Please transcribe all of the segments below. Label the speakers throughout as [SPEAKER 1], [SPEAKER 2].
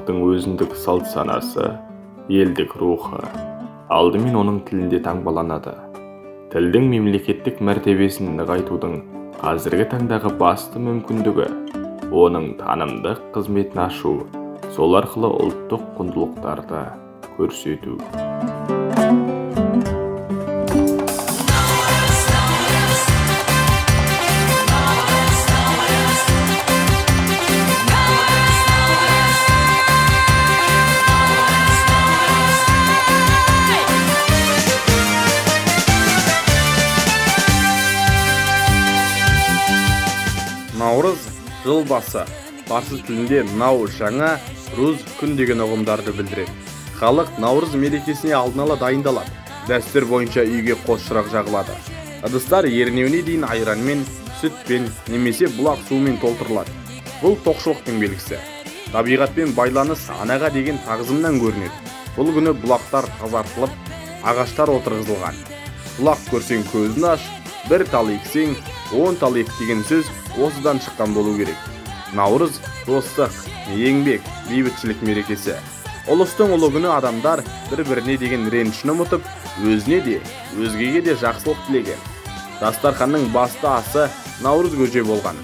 [SPEAKER 1] халықтың өзіндік салт санасы, елдік рухы, алдымен оның тілінде таңбаланады. Тілдің мемлекеттік мәртебесін нығайтудың қазіргі таңдағы басты мүмкіндігі оның танымдық қызметін ашу, сол арқылы ұлттық құндылықтарды көрсету.
[SPEAKER 2] Наурыз жыл басы. Парсы тілінде нау жаңа, руз күн деген ұғымдарды білдіреді. Халық Наурыз мерекесіне алдын ала дайындалады. Дәстүр бойынша үйге қос шырақ жағылады. Ыдыстар ернеуіне дейін айранмен, сүтпен немесе бұлақ суымен толтырылады. Бұл тоқшылықтың белгісі. Табиғатпен байланыс анаға деген тағзымнан көрінеді. Бұл күні бұлақтар тазартылып, ағаштар отырғызылған. Бұлақ көрсең көзін аш, бір тал ексең, 10 тал ек деген сөз осыдан шыққан болу керек. Наурыз достық, еңбек, бейбітшілік мерекесі. Ұлыстың ұлы күні адамдар бір-біріне деген ренішін ұмытып, өзіне де, өзгеге де жақсылық тілеген. Дастарханның басты асы Наурыз көже болған.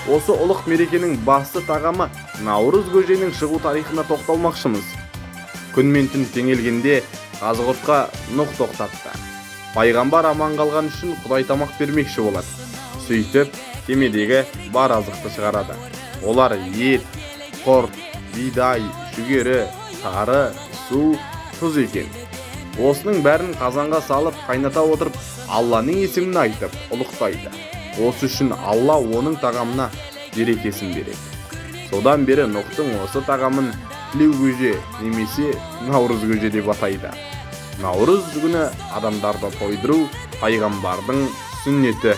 [SPEAKER 2] Осы ұлық мерекенің басты тағамы Наурыз көженің шығу тарихына тоқталмақшымыз. Күн мен түн теңелгенде Қазығұртқа Нұх тоқтатты. Пайғамбар аман қалған үшін Құдай тамақ бермекші болады. Сөйтіп, кемедегі бар азықты шығарады. Олар ет, құрт, бидай, жүгері, сары, су, тұз екен. Осының бәрін қазанға салып, қайната отырып, Алланың есімін айтып, ұлықтайды. Осы үшін Алла оның тағамына берекесін береді. Содан бері Нұхтың осы тағамын тілеу көже немесе Наурыз көже деп атайды. Наурыз күні адамдарды тойдыру пайғамбардың сүннеті.